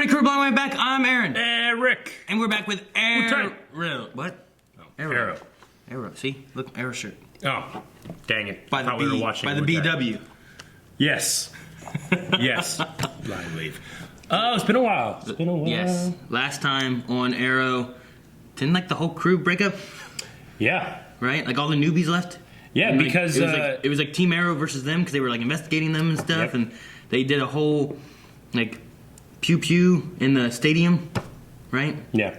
everybody, crew blowing way back. I'm Aaron. Eric. And we're back with Arrow. What? Oh, Arrow. Arrow. See? Look, Arrow shirt. Oh, dang it. By the Thought we were watching by the with that. BW. Yes. Yes. Blind leave. Oh, it's been a while. It's been a while. Yes. Last time on Arrow, didn't like the whole crew break up? Yeah. Right? Like all the newbies left? Yeah, And, like, because it was like Team Arrow versus them because they were like investigating them and stuff, Yep. and they did a whole like pew pew in the stadium, right? yeah.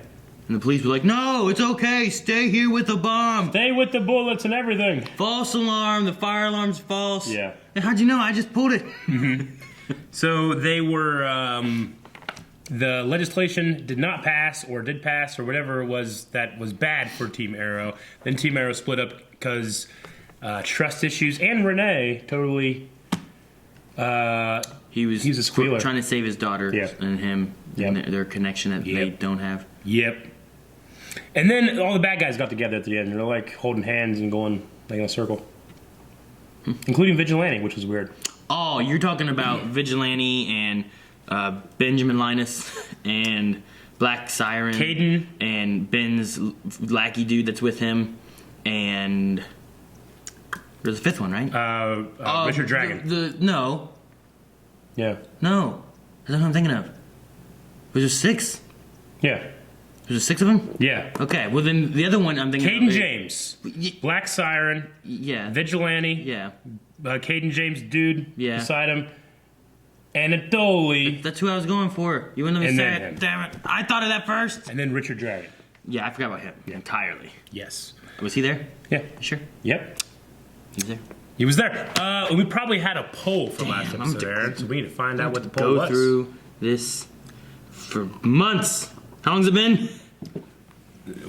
And the police were like, "No, it's okay. Stay here with the bomb. Stay with the bullets and everything. False alarm. The fire alarm's false." Yeah. And how'd you know? I just pulled it. So they were, the legislation did not pass or did pass or whatever it was that was bad for Team Arrow. Then Team Arrow split up because trust issues, and Renee totally, He was a squealer. trying to save his daughter Yeah. and him Yep. and their connection that they Yep. don't have. Yep. And then all the bad guys got together at the end. They're like holding hands and going like in a circle. Including Vigilante, which was weird. Oh, you're talking about Vigilante and Benjamin Linus and Black Siren. Caden. And Ben's lackey dude that's with him. And there's a fifth one, right? Richard Dragon. No. Yeah. No. That's what I'm thinking of. Was there six? Yeah. Was there six of them? Yeah. Okay, well then the other one I'm thinking Caden of. James. Black Siren. Yeah. Vigilante. Yeah. Caden James dude Yeah. beside him. Anatoly. That's who I was going for. You wouldn't let me And say then it. him. Damn it. I thought of that first. And then Richard Dragon. Yeah, I forgot about him entirely. Yes. Was he there? Yeah. You sure? Yep. He was there. He was there. We probably had a poll from last Damn, episode, Aaron, so we need to find out what the poll Go was. through this for months. How long's it been?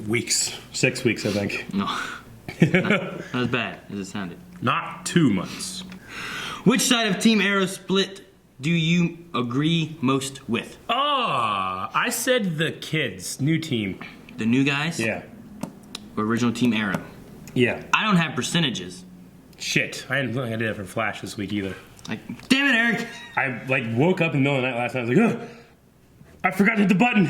Weeks. 6 weeks, I think. No. Not as bad as it sounded. Not 2 months. Which side of Team Arrow split do you agree most with? I said the kids. New team. The new guys? Yeah. Or original Team Arrow? Yeah. I don't have percentages. Shit. I didn't think I did it for Flash this week either. Like, damn it, Eric! I woke up in the middle of the night last night. I was like, ugh, I forgot to hit the button.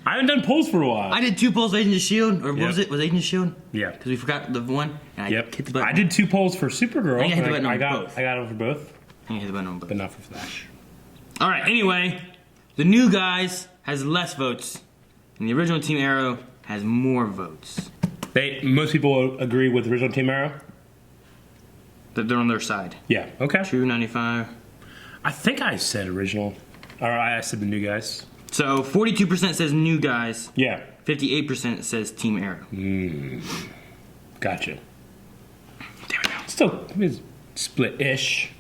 I haven't done polls for a while. I did 2 polls for Agents of S.H.I.E.L.D. Or what Yep. was it? Was Agents of S.H.I.E.L.D.? Yeah. Because we forgot the one. And I hit the button. I did 2 polls for Supergirl. I think I hit the and button on got both. I got it for both, I think I hit the button on both. but not for Flash. All right. Anyway, the new guys has less votes, and the original Team Arrow has more votes. Most people agree with original Team Arrow. That they're on their side. Yeah. Okay. 295. I think I said original, or I said the new guys. So 42% says new guys. Yeah. 58% says Team Arrow. Gotcha. There we go. Still it's split-ish.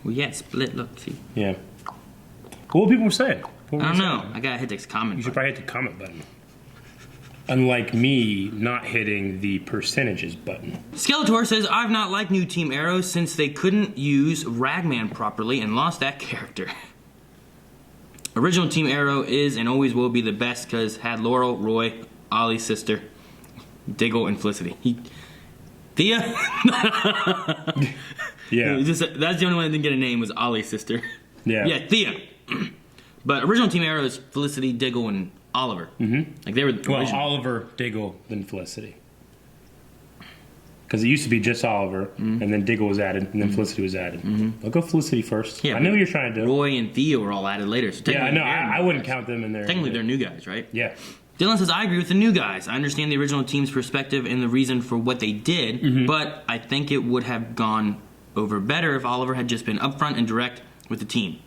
Well, yeah, split. Look, see. Yeah. What people were saying? What were I don't they know. saying? I gotta hit this comment. You should button. probably hit the comment button. Unlike me not hitting the percentages button. Skeletor says, I've not liked new Team Arrow since they couldn't use Ragman properly and lost that character. Original Team Arrow is and always will be the best because had Laurel, Roy, Ollie's sister, Diggle, and Felicity. Thea? Yeah. That's the only one that didn't get a name was Ollie's sister. Yeah. Yeah, Thea. But original Team Arrow is Felicity, Diggle, and Oliver. Mm-hmm. Like they were Well, original. Oliver, Diggle, then Felicity. Because it used to be just Oliver, and then Diggle was added, and then Felicity was added. I'll go Felicity first. Yeah, I know what you're trying to do. Roy and Thea were all added later. So Yeah, I technically know. they're I new wouldn't guys. count them in there. Technically, they're new guys, right? Yeah. Dylan says, I agree with the new guys. I understand the original team's perspective and the reason for what they did, but I think it would have gone over better if Oliver had just been upfront and direct with the team.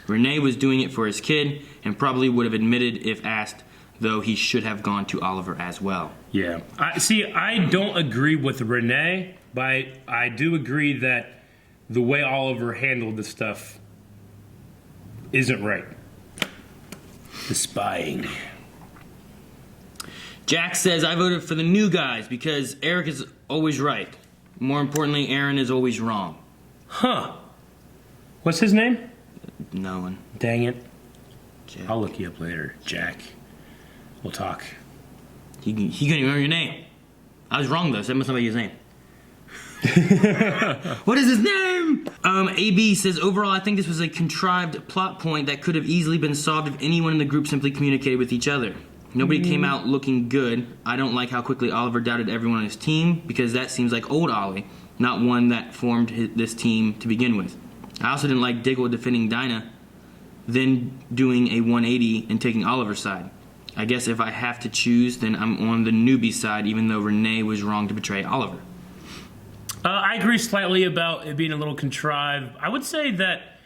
Renee was doing it for his kid and probably would have admitted if asked, though he should have gone to Oliver as well. Yeah. I don't agree with Renee, but I do agree that the way Oliver handled the stuff isn't right. The spying. Jack says, I voted for the new guys because Eric is always right. More importantly, Aaron is always wrong. Huh. What's his name? No one. Dang it. Jack. I'll look you up later, Jack. We'll talk. He couldn't even remember your name. I was wrong, though, so that must not be his name. What is his name? AB says, overall, I think this was a contrived plot point that could have easily been solved if anyone in the group simply communicated with each other. Nobody came out looking good. I don't like how quickly Oliver doubted everyone on his team, because that seems like old Ollie, not one that formed this team to begin with. I also didn't like Diggle defending Dinah, then doing a 180 and taking Oliver's side. I guess if I have to choose, then I'm on the newbie side, even though Renee was wrong to betray Oliver. I agree slightly about it being a little contrived. I would say that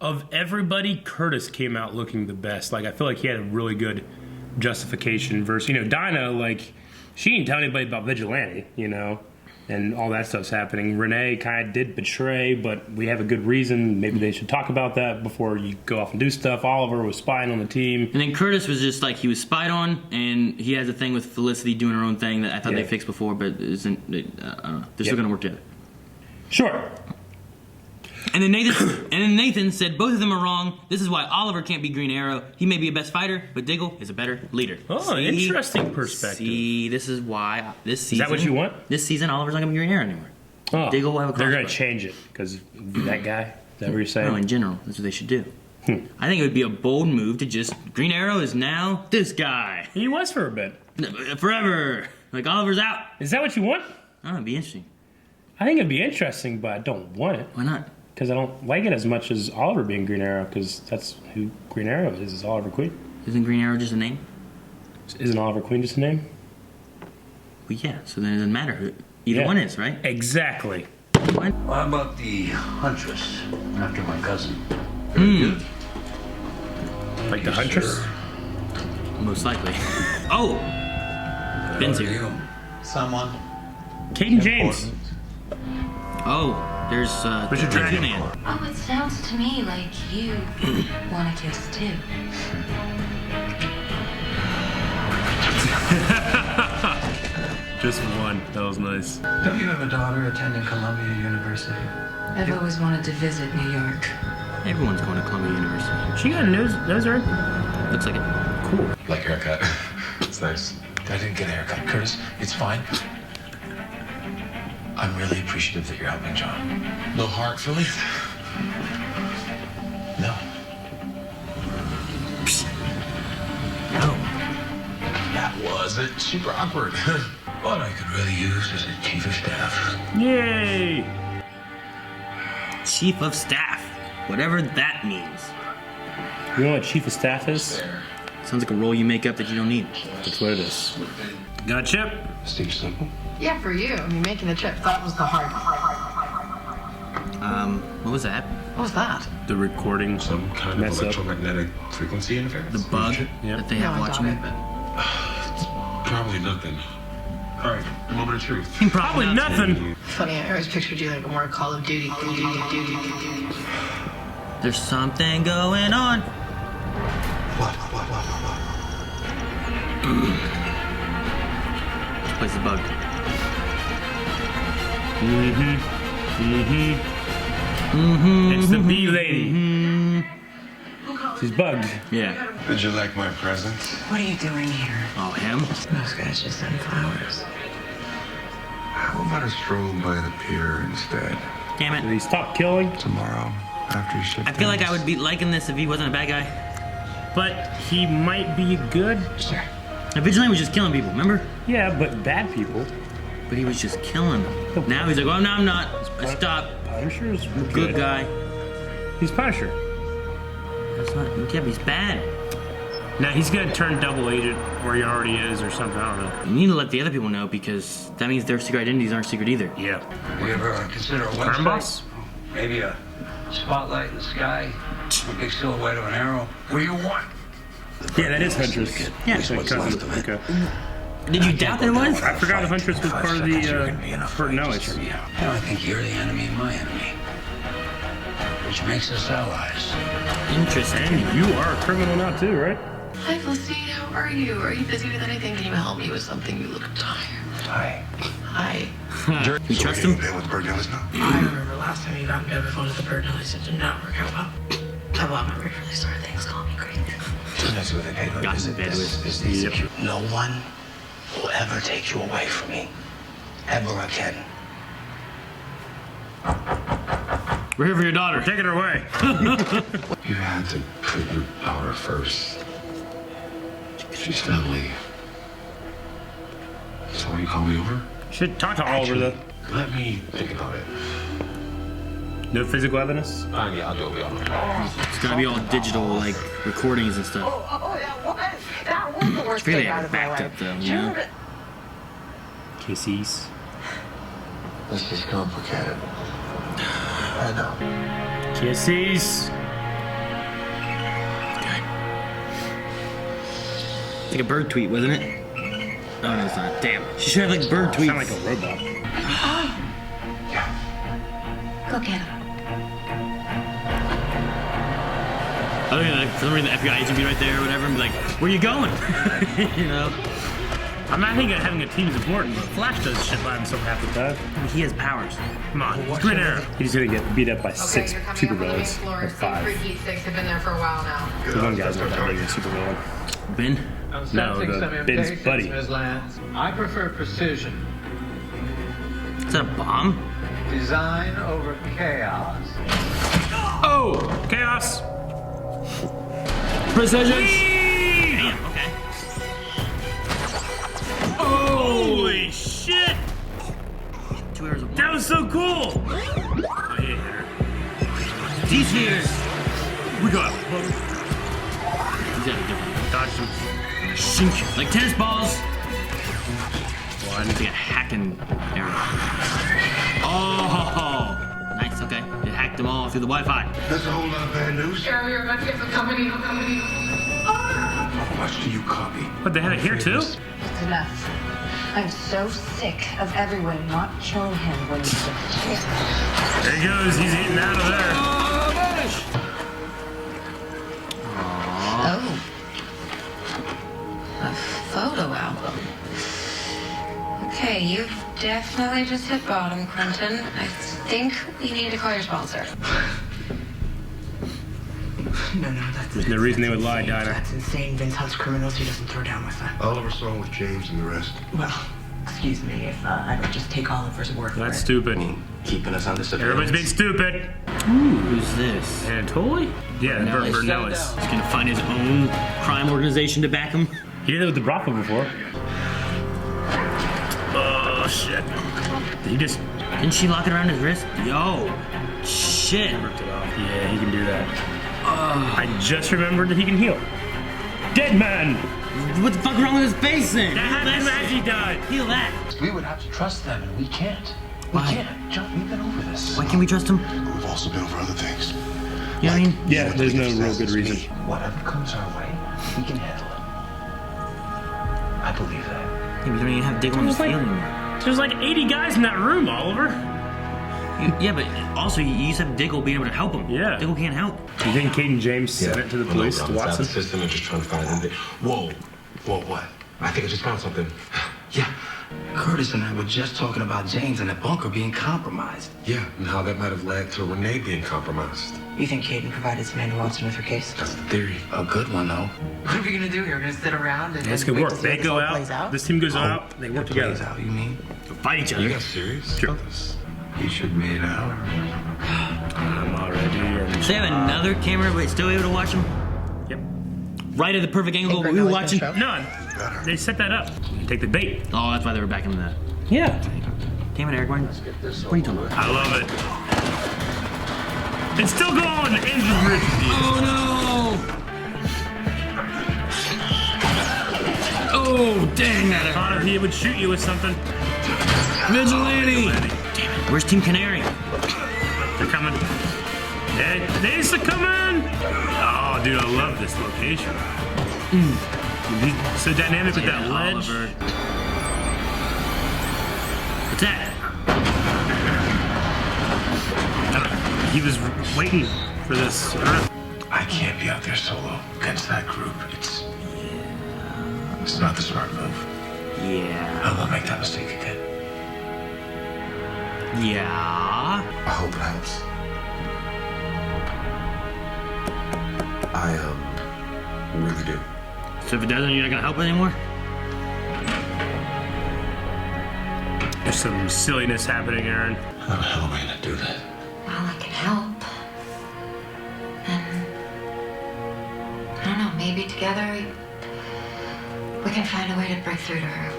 of everybody, Curtis came out looking the best. Like, I feel like he had a really good justification versus, Dinah, like, she didn't tell anybody about Vigilante, and all that stuff's happening. Renee kind of did betray, but we have a good reason. Maybe they should talk about that before you go off and do stuff. Oliver was spying on the team. And then Curtis was just like, he was spied on, and he has a thing with Felicity doing her own thing that I thought they fixed before, but isn't, I don't know. They're still going to work together. Sure. And then Nathan said both of them are wrong. This is why Oliver can't be Green Arrow. He may be a best fighter, but Diggle is a better leader. Oh, interesting perspective. See, this is why this season. Is that what you want? This season, Oliver's not going to be Green Arrow anymore. Oh, Diggle will have a crossbow. they're going to change it because that guy. Is that what you're saying? No, in general, that's what they should do. I think it would be a bold move to just Green Arrow is now this guy. He was for a bit. Forever. Like Oliver's out. Is that what you want? Oh, it'd be interesting. I think it'd be interesting, but I don't want it. Why not? Because I don't like it as much as Oliver being Green Arrow, because that's who Green Arrow is Oliver Queen. Isn't Green Arrow just a name? Isn't Oliver Queen just a name? Well, yeah, so then it doesn't matter who either one is, right? Exactly. What? How about the Huntress, after my cousin? Very good. Like the Huntress? Sir. Most likely. Oh! Ben's here. Someone. Caden James. Oh, there's Richard Dragon. Man. Oh, it sounds to me like you want a kiss too. Just one. That was nice. Don't you have a daughter attending Columbia University? I've always wanted to visit New York. Everyone's going to Columbia University. She got a nose ring? Looks like it. Cool. Like haircut. It's nice. I didn't get a haircut, Curtis. It's fine. I'm really appreciative that you're helping John. No heart, Philly? No. No. That wasn't super awkward. What I could really use is a chief of staff. Yay! Chief of Staff. Whatever that means. You know what Chief of Staff is? Sounds like a role you make up that you don't need. That's what it is. Got a chip? Steve Simple. Yeah, for you. I mean, making the trip, that was the hard part. What was that? What was that? The recording. Some kind Mess of up. electromagnetic frequency interference. The bug Yeah. that they No, have I watching doubt it? it, but Probably nothing. All right, moment of truth. Probably nothing. funny, I always pictured you like more Call of Duty. There's something going on. What? This place is bugged. It's the bee lady. She's bugged. Yeah. Did you like my present? What are you doing here? Oh, him? Those guys just sent flowers. How about a stroll by the pier instead? Damn Did it. he stop killing? Tomorrow, after you shift I feel like I ends. would be liking this if he wasn't a bad guy. But he might be good. Sir. The Vigilante was just killing people, remember? Yeah, but bad people. But he was just killing them. Now he's like, oh, no, I'm not. I stopped. Punisher's Good guy. He's Punisher. That's not, yeah, but he's bad. Now he's gonna turn double agent, or he already is, or something. I don't know. You need to let the other people know because that means their secret identities aren't secret either. Yeah. You ever consider a Crime website? boss? Maybe a spotlight in the sky, a big silhouette of an arrow. What do you want? Yeah, that is Huntress. Yeah. What's left of it. Okay. Did you doubt that it was? I forgot the Huntress was part of the. No, it's. I don't think you're the enemy of my enemy, which makes us allies. Interesting. And you are a criminal now too, right? Hi, Felicity. How are you? Are you busy with anything? Can you help me with something? You look tired. Hi. Hi. You trust him? With Bird Ellis now? I remember last time you got me on the phone with the bird and I said did not work out well. I remember really sorry. Thanks. Call me great. That's what they paid. Got in bed with. No one will ever take you away from me. Ever again. We're here for your daughter. Taking her away. You had to put your daughter first. She's family. So why you call me over? Should talk to Oliver though. Let me think about it. No physical evidence. Yeah, I'll do it. It's gonna be all digital, like recordings and stuff. That was the worst It's really day out of my backed life. up though, you know? Kisses. This is complicated. I know. Kisses. It's like a bird tweet, wasn't it? Oh no, it's not. Damn. She should have like bird tweets. Sound like a robot. Go get him. I don't know, like, for some reason the FBI agent be right there or whatever and be like, where you going? You know? I'm not thinking having a team is important, but Flash does shit by himself half the time. He has powers. Come on, Green Arrow. He's gonna get beat up by 6 you're coming up on the main supervillains. floor. Or Some 5. freaky sticks have been there for a while now. The one guy's not that big of a supervillain. Ben? No, the Ben's buddy. Ms. Lance. I prefer precision. Is that a bomb? Design over chaos. Oh! Chaos! Precision! Damn, okay. Holy shit! 2 hours of That was so cool! Oh, he hit her. He's here! We got him. He's got a different Dodged him. shink. Like tennis balls! One. It's like a hacking arrow. Oh! Nice, okay. It hacked them all through the Wi-Fi. That's a whole lot of bad news. Sure, we were about to get the company. How much do you copy? But they had it here too? It's enough. I'm so sick of everyone not killing him when he's sick. There he goes. He's eating out of there. Oh. A photo album. Okay, you've definitely just hit bottom, Quentin. I think we need to call your sponsor. No, that's There's no reason they would lie, insane. Dinah. That's insane. Vince hunts criminals. He doesn't throw down with that. Oliver's song with James and the rest. Well, excuse me if I don't just take Oliver's word for That's it. stupid. Keeping us on the surveillance. Everybody's being stupid. Who's this? Anatoly? Yeah, Bert Bernellis. He's gonna find his own crime organization to back him. He did it with the brothel before. Oh, shit. He just Didn't she lock it around his wrist? Yo! Shit! ripped it off. Yeah, he can do that. I just remembered that he can heal. Dead man! What the fuck wrong with his face then? That's as he died. Heal that! We would have to trust them, and we can't. We Why? can't. John, we've been over this. Why can't we trust him? We've also been over other things. You know what I mean? Yeah, there's no real good reason. Whatever comes our way, we can handle it. I believe that. Yeah, we don't even have Diggle in his field anymore. There's like 80 guys in that room, Oliver. Yeah, but also you used to have Diggle being able to help him. Yeah. Diggle can't help. You think Caden James sent it to the police to Watson? The system and just trying to find anything. Whoa, what? I think I just found something. Yeah, Curtis and I were just talking about James and the bunker being compromised. Yeah, and how that might have led to Renee being compromised. You think Caden provided Samantha Watson with her case? That's the theory. A good one, though. What are we gonna do here? We're gonna sit around and This could wait work. to see They how this go all plays out. This team goes out. They work Plays together. out, you mean? Fight each You other. got serious Sure. about this? You should be now. I'm already in. Do they have another camera but still able to watch him? Yep. Right at the perfect angle we were watching? None. They set that up. You take the bait. Oh, that's why they were back in that. Yeah. Damn it, Eric, what are you talking about? I love it. It's still going. Angel Bridge. Oh no! Oh, dang that. Thought he would shoot you with something. Vigilante! Damn it. Where's Team Canary? They're coming. They coming. Oh, dude, I love this location. He's so dynamic with that ledge. Oliver. What's that? He was waiting for this. I can't be out there solo against that group. It's not the smart move. Yeah. I won't make that mistake again. Yeah. I hope it helps. I really do. So if it doesn't, you're not gonna help anymore? It There's some silliness happening, Aaron. How the hell am I gonna do that? Well, I can help. And I don't know, maybe together we can find a way to break through to her.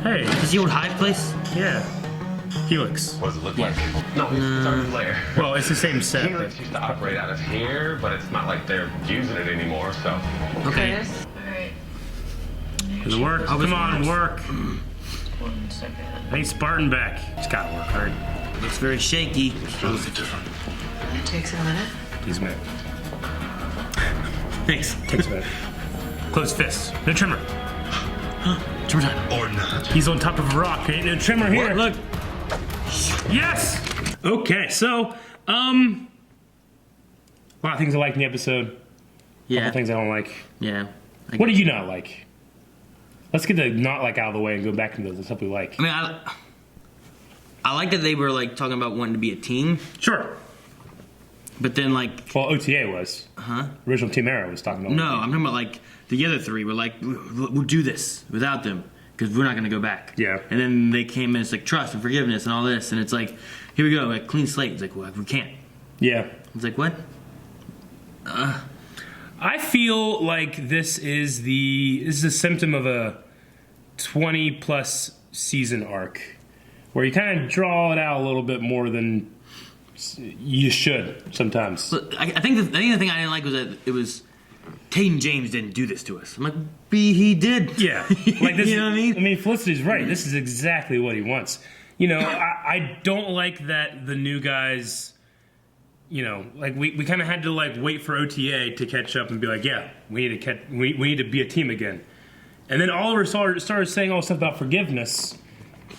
Hey, Is this the old Hive place? yeah. Helix. What does it look like? No, it's our new lair. Well, it's the same set. Helix used to operate out of here, but it's not like they're using it anymore, so. Okay. Alright, Does it work? Oh, this Come on, works. work. 1 second. Hey, Spartan back. It's gotta work, right? Looks very shaky. Totally different. It takes a minute. He's mad. Thanks. Takes a minute. Closed fists. No trimmer. Trimmer time. Or not. He's on top of a rock. Ain't no trimmer here. Look. Yes. Okay, so a lot of things I like in the episode. Yeah. Couple things I don't like. Yeah. What do you not like? Let's get the not like out of the way and go back into the stuff we like. I mean, I like that they were like talking about wanting to be a team, Sure. but then like, Well, OTA was. Original Team Arrow was talking about. no, I'm talking about like the other three were like, we'll do this without them because we're not going to go back. Yeah. And then they came in, it's like trust and forgiveness and all this, and it's like, here we go, like clean slate. It's like, well, we can't. Yeah. It's like, what? I feel like this is a symptom of a 20+ season arc where you kind of draw it out a little bit more than you should sometimes. But I think the thing I didn't like was that it was Tatum James didn't do this to us. I'm like, he did. Yeah, like this. You know what I mean? I mean, Felicity's right. This is exactly what he wants. You know, I don't like that the new guys. You know, like we kind of had to like wait for OTA to catch up and be like, yeah, we need to be a team again. And then Oliver started saying all this stuff about forgiveness.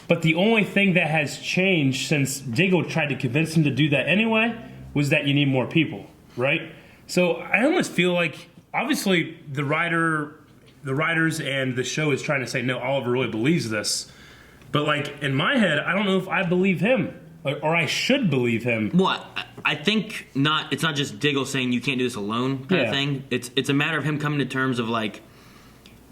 But the only thing that has changed since Diggle tried to convince him to do that anyway was that you need more people, right? So I almost feel like, obviously, the writers and the show is trying to say, no, Oliver really believes this. But like in my head, I don't know if I believe him or I should believe him. Well, I think not. It's not just Diggle saying you can't do this alone kind of thing. It's a matter of him coming to terms of like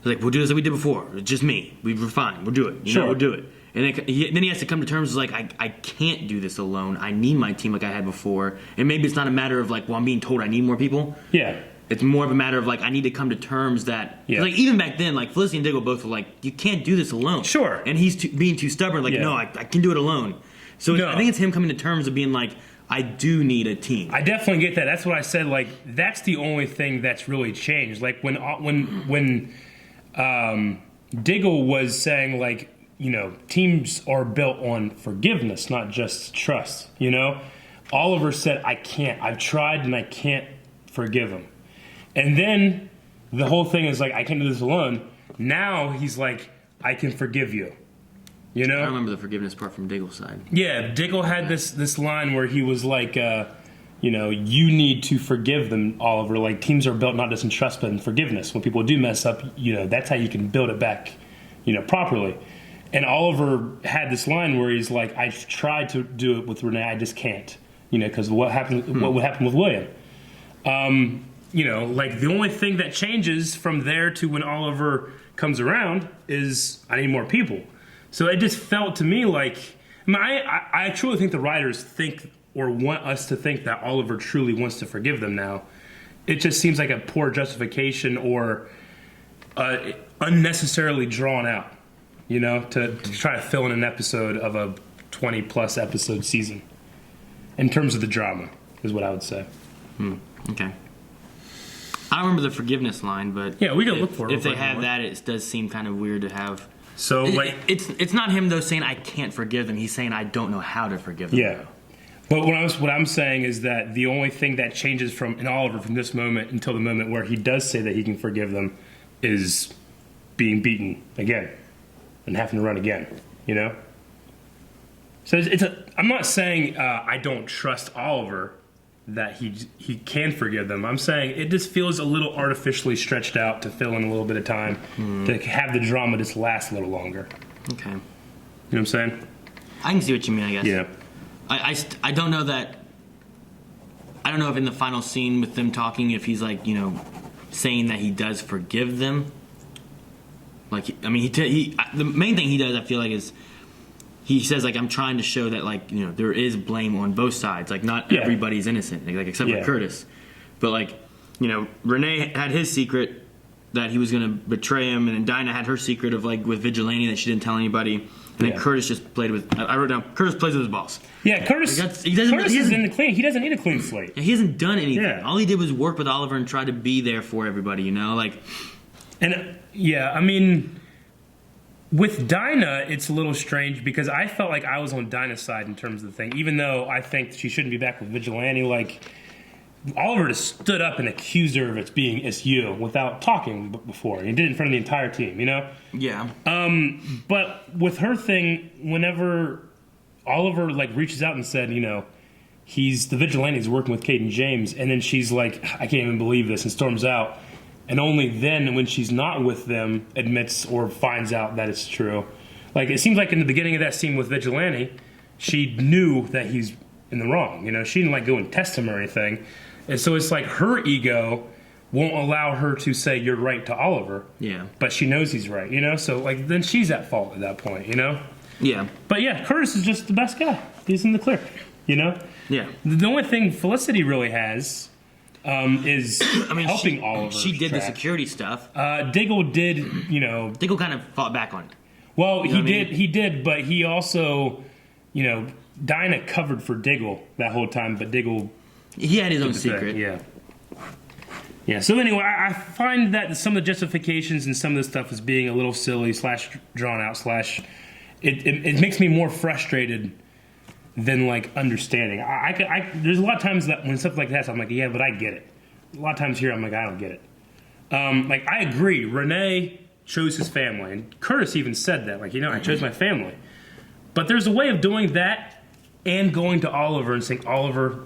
we'll do this like we did before. It's just me. We're fine. We'll do it. You know, we'll do it. And then he has to come to terms with like I can't do this alone. I need my team like I had before. And maybe it's not a matter of like, well, I'm being told I need more people. Yeah. It's more of a matter of like I need to come to terms that like even back then like Felicity and Diggle both were like you can't do this alone. Sure. And he's being too stubborn. Like no, I can do it alone. So I think it's him coming to terms of being like I do need a team. I definitely get that. That's what I said. Like that's the only thing that's really changed. Like when Diggle was saying like, you know, teams are built on forgiveness, not just trust. You know, Oliver said, "I can't. I've tried and I can't forgive him." And then the whole thing is like, "I can't do this alone." Now he's like, "I can forgive you." You know, I remember the forgiveness part from Diggle's side. Yeah, Diggle had this line where he was like, you know, you need to forgive them, Oliver. Like teams are built not just in trust but in forgiveness. When people do mess up, you know, that's how you can build it back, you know, properly. And Oliver had this line where he's like, I've tried to do it with Renee, I just can't. You know, because what would happen with William? You know, like the only thing that changes from there to when Oliver comes around is I need more people. So it just felt to me like, I truly think the writers think or want us to think that Oliver truly wants to forgive them now. It just seems like a poor justification or unnecessarily drawn out. You know, to try to fill in an episode of a 20+ episode season. In terms of the drama, is what I would say. Okay. I don't remember the forgiveness line, but yeah, we can look for it. If they have that, it does seem kind of weird to have. So like, it's not him though saying I can't forgive them. He's saying I don't know how to forgive them. Yeah. But what I'm saying is that the only thing that changes in Oliver from this moment until the moment where he does say that he can forgive them is being beaten again. And having to run again, you know. So I'm not saying I don't trust Oliver that he can forgive them. I'm saying it just feels a little artificially stretched out to fill in a little bit of time to have the drama just last a little longer. Okay. You know what I'm saying? I can see what you mean. I guess. Yeah. I don't know that. I don't know if in the final scene with them talking, if he's like, you know, saying that he does forgive them. Like, I mean, the main thing he does, I feel like, is he says, like, I'm trying to show that, like, you know, there is blame on both sides. Like, not everybody's innocent, like except for Curtis. But, like, you know, Renee had his secret that he was going to betray him, and then Dinah had her secret of, like, with Vigilante that she didn't tell anybody. And then Curtis just played with. I wrote down Curtis plays with his balls. Yeah, Curtis. Curtis is in the clean. He doesn't need a clean slate. He hasn't done anything. Yeah. All he did was work with Oliver and try to be there for everybody. You know, like. And I mean, with Dinah, it's a little strange because I felt like I was on Dinah's side in terms of the thing, even though I think she shouldn't be back with Vigilante. Like, Oliver just stood up and accused her of it's you without talking before. He did it in front of the entire team, you know? Yeah. But with her thing, whenever Oliver, like, reaches out and said, you know, the Vigilante's working with Kate and James, and then she's like, I can't even believe this, and storms out. And only then, when she's not with them, admits or finds out that it's true. Like, it seems like in the beginning of that scene with Vigilante, she knew that he's in the wrong. You know, she didn't, like, go and test him or anything. And so it's like her ego won't allow her to say you're right to Oliver. Yeah. But she knows he's right, you know? So, like, then she's at fault at that point, you know? Yeah. But, yeah, Curtis is just the best guy. He's in the clear, you know? Yeah. The only thing Felicity really has is helping Oliver. She did the security stuff. Diggle did, you know. Diggle kind of fought back on it. Well, he did, but he also, you know, Dinah covered for Diggle that whole time, but Diggle. He had his own secret. Yeah. Yeah. So anyway, I find that some of the justifications and some of the stuff is being a little silly / drawn out / it makes me more frustrated than, like, understanding. There's a lot of times that when stuff like that, I'm like, yeah, but I get it. A lot of times here, I'm like, I don't get it. Like, I agree. Renee chose his family, and Curtis even said that. Like, you know, I chose my family. But there's a way of doing that and going to Oliver and saying, Oliver,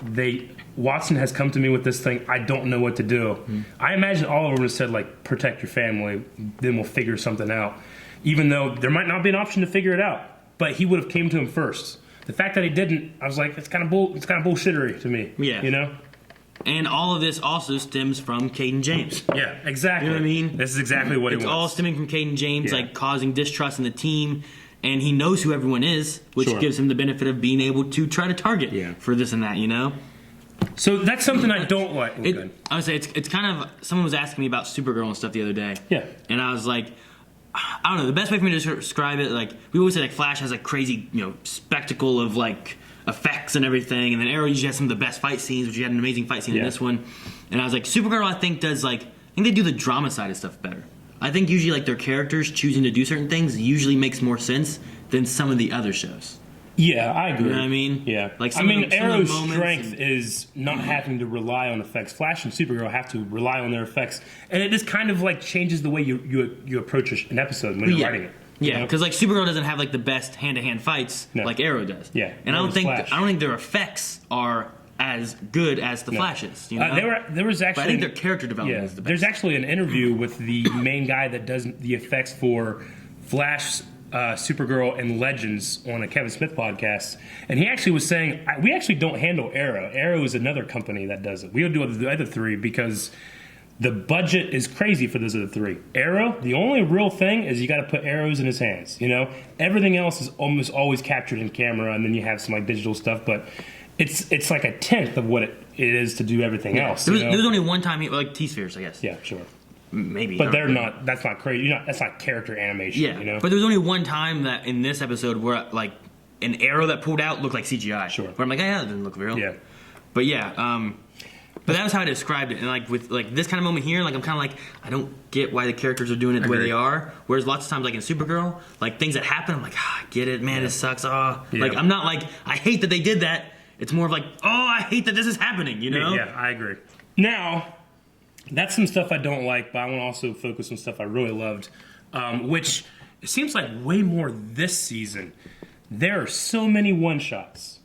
Watson has come to me with this thing. I don't know what to do. Mm-hmm. I imagine Oliver would have said, like, protect your family, then we'll figure something out. Even though there might not be an option to figure it out. But he would have came to him first. The fact that he didn't, I was like, it's kind of bullshittery to me. Yeah. You know? And all of this also stems from Caden James. Yeah, exactly. You know what I mean? This is exactly what he wants. It's all stemming from Caden James, like, causing distrust in the team. And he knows who everyone is, which gives him the benefit of being able to try to target for this and that, you know? So that's something I don't like. I would say it's kind of, someone was asking me about Supergirl and stuff the other day. Yeah. And I was like, I don't know, the best way for me to describe it, like, we always say, like, Flash has, like, crazy, you know, spectacle of, like, effects and everything, and then Arrow usually has some of the best fight scenes, which you had an amazing fight scene in this one. And I was like, Supergirl, I think, does, like, I think they do the drama side of stuff better. I think usually, like, their characters choosing to do certain things usually makes more sense than some of the other shows. Yeah, I agree. You know what I mean? Yeah. Like, Arrow's strength is not having to rely on effects. Flash and Supergirl have to rely on their effects, and it just kind of, like, changes the way you approach an episode when you're writing it. Yeah, because, like, Supergirl doesn't have, like, the best hand-to-hand fights like Arrow does. Yeah, and I don't think their effects are as good as the Flash's. You know? There was actually, but I think their character development is the best. There's actually an interview with the main guy that does the effects for Flash, Supergirl, and Legends on a Kevin Smith podcast, and he actually was saying we actually don't handle Arrow. Arrow is another company that does it. We'll do the other three because the budget is crazy for those other three. Arrow, the only real thing is you got to put arrows in his hands. You know, everything else is almost always captured in camera, and then you have some, like, digital stuff, but it's like a tenth of what it is to do everything else. There was only one time, like, T-Spheres, I guess. Yeah, sure. Maybe. But they're not, that's not crazy. That's not character animation, you know? But there was only one time that in this episode where, like, an arrow that pulled out looked like CGI. Sure. Where I'm like, that doesn't look real. Yeah. But yeah, but that was how I described it. And, like, with, like, this kind of moment here, like, I'm kind of like, I don't get why the characters are doing it the way they are. Whereas lots of times, like, in Supergirl, like, things that happen, I'm like, I get it, man, this sucks. Like, I'm not like, I hate that they did that. It's more of like, I hate that this is happening, you know? Yeah, I agree. Now, that's some stuff I don't like, but I want to also focus on stuff I really loved, which it seems like way more this season. There are so many one-shots.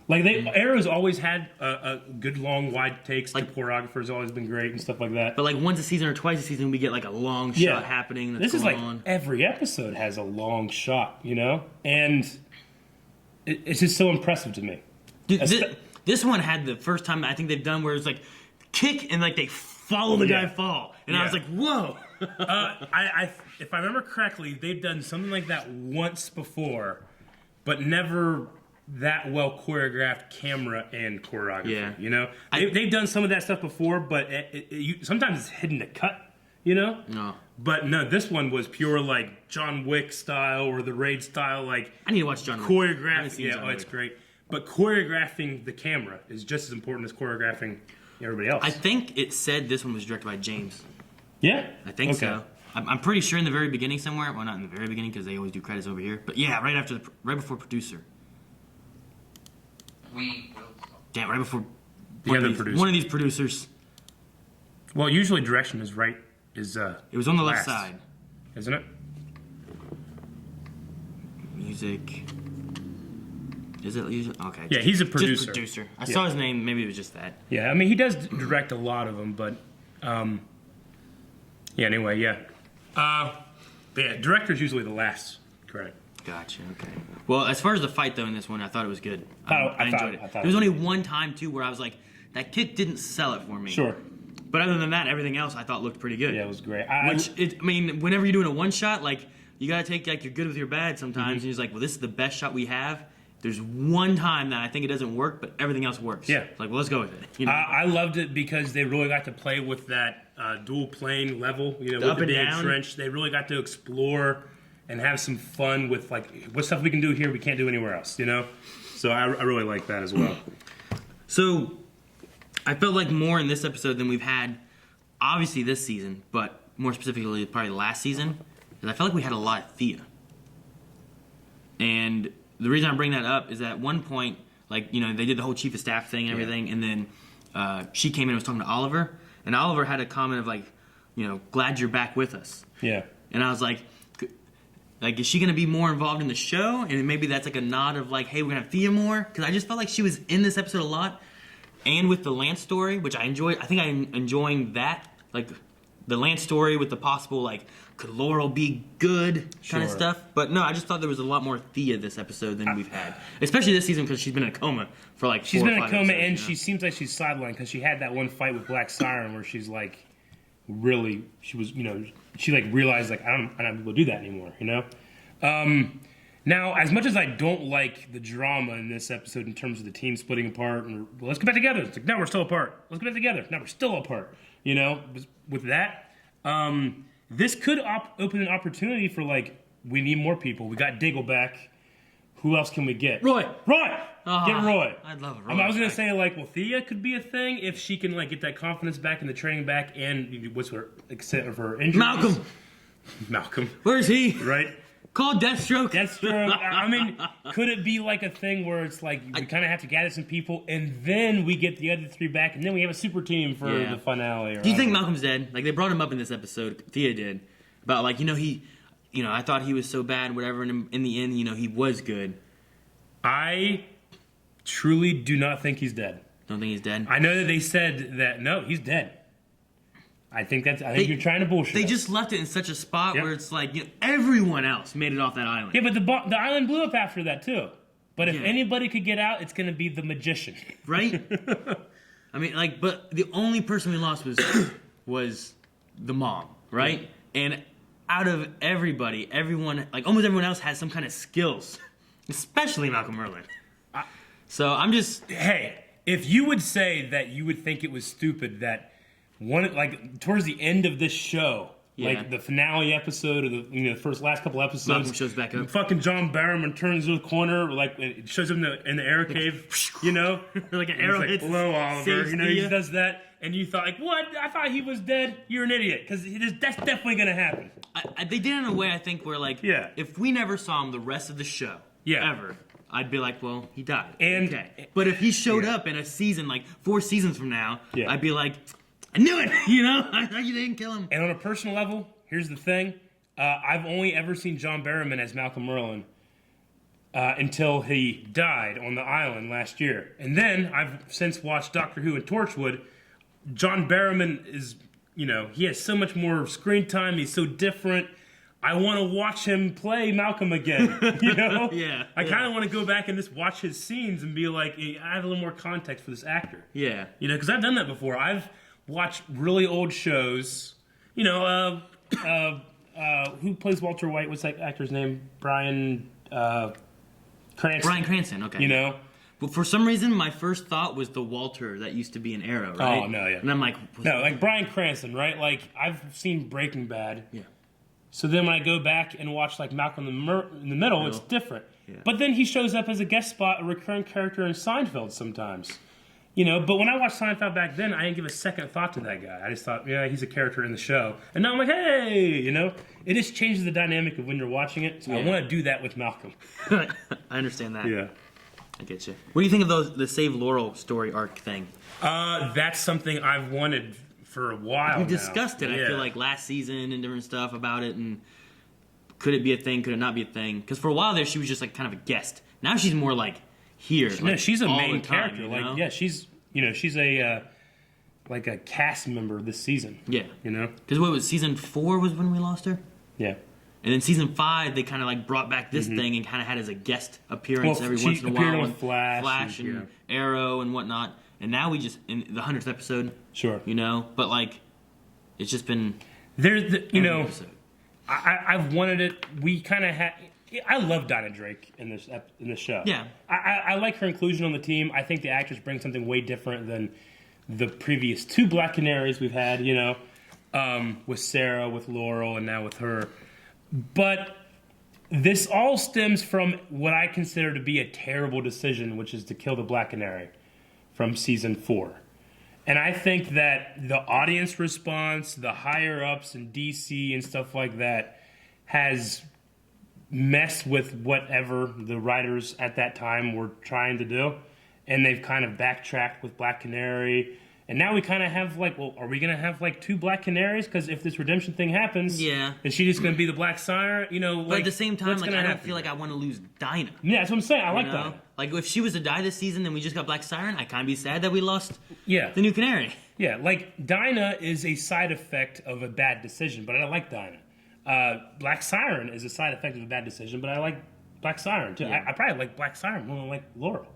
Like, Arrow's always had a good long wide takes. Like, the choreographer's always been great and stuff like that. But, like, once a season or twice a season, we get, like, a long shot happening. That's this is going like on. Every episode has a long shot, you know? And it's just so impressive to me. Dude, this one had the first time I think they've done where it's like kick and, like, they follow the guy fall. And And I was like, whoa. If I remember correctly, they've done something like that once before, but never that well choreographed camera and choreography. Yeah. You know, they've done some of that stuff before, but sometimes it's hidden to cut. You know? No. But no, this one was pure like John Wick style or the Raid style, like I need to watch John Wick. Choreographed. Yeah, it's great. But choreographing the camera is just as important as choreographing everybody else. I think it said this one was directed by James. Yeah? I think so. I'm pretty sure in the very beginning somewhere. Well, not in the very beginning because they always do credits over here. But yeah, right before producer. Damn, right before one of these producers. Well, usually direction is right. It was on the left side, isn't it? Music. Is it usually? Okay. Yeah, he's a producer. Just producer. I saw his name. Maybe it was just that. Yeah, I mean he does direct a lot of them, but yeah. Anyway, yeah. Yeah, director's usually the last credit. Gotcha. Okay. Well, as far as the fight though in this one, I thought it was good. I enjoyed it. There was only one time too where I was like, that kick didn't sell it for me. Sure. But other than that, everything else I thought looked pretty good. Yeah, it was great. I mean, whenever you're doing a one shot, like you gotta take like your good with your bad sometimes. And he's like, well, this is the best shot we have. There's one time that I think it doesn't work, but everything else works. Yeah. It's like, well, let's go with it. You know? I loved it because they really got to play with that dual plane level, you know, The with up the and big down. trench. They really got to explore and have some fun with like what stuff we can do here we can't do anywhere else, you know. So I really like that as well. So I felt like more in this episode than we've had, obviously this season, but more specifically probably last season, is I felt like we had a lot of Thea. And the reason I bring that up is that at one point, like, you know, they did the whole chief of staff thing and everything, and then she came in and was talking to Oliver, and Oliver had a comment of like, you know, glad you're back with us. Yeah. And I was like, is she going to be more involved in the show? And maybe that's like a nod of like, hey, we're going to have Thea more? Because I just felt like she was in this episode a lot. And with the Lance story, which I enjoyed. I think I'm enjoying that. Like, the Lance story with the possible, like, could Laurel be good kind of stuff. But no, I just thought there was a lot more Thea this episode than we've had. Especially this season because she's been in a coma for like 4 or 5 She's been in a coma episodes, and you know? she seems like she's sidelined because she had that one fight with Black Siren where she's like, really, she was, you know, she like realized like I'm not able to do that anymore, you know. Now, as much as I don't like the drama in this episode in terms of the team splitting apart and well, let's get back together, it's like no, we're still apart. Let's get back together. Now we're still apart. You know, with that, this could open an opportunity for like we need more people. We got Diggle back. Who else can we get? Roy. Get Roy. I'd love Roy. I was gonna say like, well, Thea could be a thing if she can like get that confidence back and the training back, and what's her extent of her injuries. Malcolm. Where's he? Right. Call Deathstroke. I mean, could it be like a thing where it's like we kind of have to gather some people and then we get the other 3 back and then we have a super team for the finale? Do you think Malcolm's dead? Like they brought him up in this episode. Thea did about like I thought he was so bad, whatever. And in the end, he was good. I truly do not think he's dead. Don't think he's dead. I know that they said that no, he's dead. I think you're trying to bullshit. They just left it in such a spot where it's like everyone else made it off that island. Yeah, but the island blew up after that too. But if anybody could get out, it's going to be the magician, right? I mean, like, but the only person we lost was the mom, right? And out of everybody, everyone, like almost everyone else, has some kind of skills, especially Malcolm Merlin. So I'm just if you would say that you would think it was stupid that. Towards the end of this show, like the finale episode or the last couple episodes, Malcolm shows back up. Fucking John Barrowman turns to the corner, like it shows him in the air cave, like an arrow hits. Hello, Oliver. He does that, and you thought like, what? I thought he was dead. You're an idiot, because that's definitely gonna happen. They did it in a way I think where like, if we never saw him the rest of the show, ever. I'd be like, well, he died. But if he showed up in a season, like 4 seasons from now, I'd be like, I knew it, I thought you didn't kill him. And on a personal level, here's the thing. I've only ever seen John Barrowman as Malcolm Merlin until he died on the island last year. And then I've since watched Doctor Who and Torchwood. John Barrowman is, he has so much more screen time. He's so different. I want to watch him play Malcolm again, I kind of want to go back and just watch his scenes and be like, I have a little more context for this actor. Yeah. Because I've done that before. I've watched really old shows Who plays Walter White? What's that actor's name? Bryan Cranston. Bryan Cranston, okay. You know? But for some reason, my first thought was the Walter that used to be in Arrow, right? Oh, no, yeah. And I'm like... No, like Bryan Cranston, right? Like, I've seen Breaking Bad. Yeah. So then when I go back and watch, like, Malcolm in the Middle, it's different. Yeah. But then he shows up as a guest spot, a recurring character in Seinfeld sometimes. You know, but when I watched Seinfeld back then, I didn't give a second thought to that guy. I just thought, yeah, he's a character in the show. And now I'm like, hey, you know? It just changes the dynamic of when you're watching it. So I want to do that with Malcolm. I understand that. Yeah. I get you. What do you think of the Save Laurel story arc thing? That's something I've wanted for a while We now. discussed it, Yeah. I feel like, last season and different stuff about it. And could it be a thing? Could it not be a thing? Because for a while there, she was just like kind of a guest. Now she's more like here. No, like, she's a all main the time, character. you Like, know? yeah, she's a like a cast member this season. Yeah. You know? Because what was season 4 was when we lost her? Yeah. And then season 5, they kind of like brought back this thing and kind of had as a guest appearance Well, every she once in a appeared while. on Flash and Arrow and whatnot. And now we just, in the 100th episode, Sure. you know? But like, it's just been... There's, you know, episode. I've wanted it. We kind of had... I love Dinah Drake in this show. Yeah. I like her inclusion on the team. I think the actress brings something way different than the previous 2 Black Canaries we've had, you know, with Sarah, with Laurel, and now with her. But this all stems from what I consider to be a terrible decision, which is to kill the Black Canary from season 4. And I think that the audience response, the higher-ups in DC and stuff like that, has messed with whatever the writers at that time were trying to do. And they've kind of backtracked with Black Canary. And now we kind of have, like, well, are we going to have, like, 2 Black Canaries? Because if this redemption thing happens, is she just going to be the Black Siren? You know, like, but at the same time, like, I don't happen? feel like I want to lose Dinah. Yeah, that's what I'm saying. I like you know? that. Like, if she was to die this season, then we just got Black Siren, I'd kind of be sad that we lost Yeah. the new Canary. Yeah, like, Dinah is a side effect of a bad decision, but I like Dinah. Black Siren is a side effect of a bad decision, but I like Black Siren, too. Yeah. I probably like Black Siren more than I like Laurel.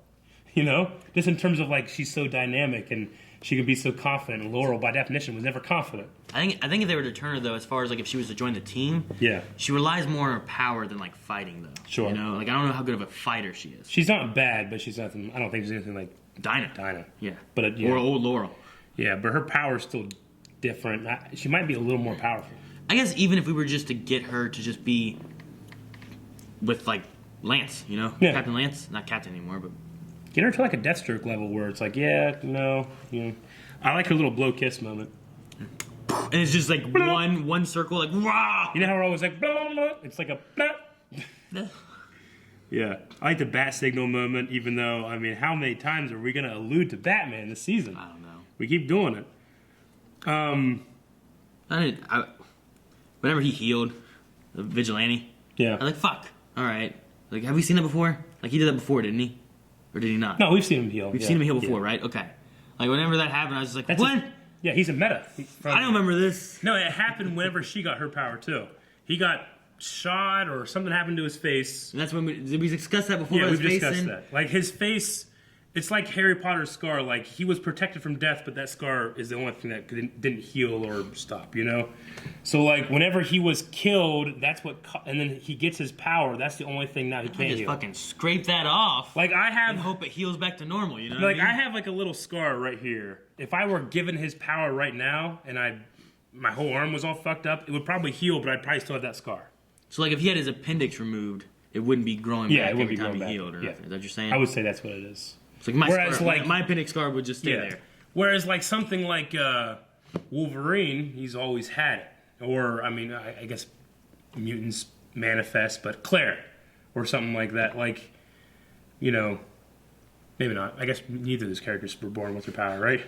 You know? Just in terms of, like, she's so dynamic and she can be so confident. And Laurel, by definition, was never confident. I think if they were to turn her, though, as far as, like, if she was to join the team, Yeah. she relies more on her power than, like, fighting, though. Sure. You know? Like, I don't know how good of a fighter she is. She's not bad, but she's nothing. I don't think there's anything like Dinah. Yeah. But, yeah. Or old Laurel. Yeah, but her power's still different. She might be a little more powerful. I guess even if we were just to get her to just be with, like, Lance, you know? Yeah. Captain Lance. Not Captain anymore, but... Get her to, like, a Deathstroke level where it's like, yeah, no, you know. I like her little blow kiss moment. And it's just, like, one circle, like, rah! You know how we're always like, blah, blah, blah. It's like a blah. Yeah. I like the bat signal moment, even though, I mean, how many times are we going to allude to Batman this season? I don't know. We keep doing it. Whenever he healed the vigilante, Yeah. I was like, fuck. All right. Like, have we seen that before? Like, he did that before, didn't he? Or did he not? No, we've seen him heal. We've seen him heal before, right? Okay. Like, whenever that happened, I was just like, what? Yeah, he's a meta. I don't remember this. No, it happened whenever she got her power, too. He got shot or something happened to his face. And that's when did we discuss that before? Yeah, his we've face discussed in? that. Like, his face, it's like Harry Potter's scar. Like, he was protected from death, but that scar is the only thing that didn't heal or stop, you know? So, like, whenever he was killed, that's what... And then he gets his power. That's the only thing now he I can't just heal. fucking scrape that off. Like, I have... And hope it heals back to normal, you know? Like, what I I mean? have, like, a little scar right here. If I were given his power right now, and my whole arm was all fucked up, it would probably heal, but I'd probably still have that scar. So, like, if he had his appendix removed, it wouldn't be growing Yeah, back it wouldn't every be time growing he back. healed, or Yeah. nothing. Is that what you're saying? I would say that's what it is. It's like my Whereas, scar, like- my appendix scar would just stay Yeah. there. Whereas, like, something like Wolverine, he's always had it. Or, I mean, I guess mutants manifest, but Claire, or something like that. Like, you know, maybe not. I guess neither of those characters were born with their power, right?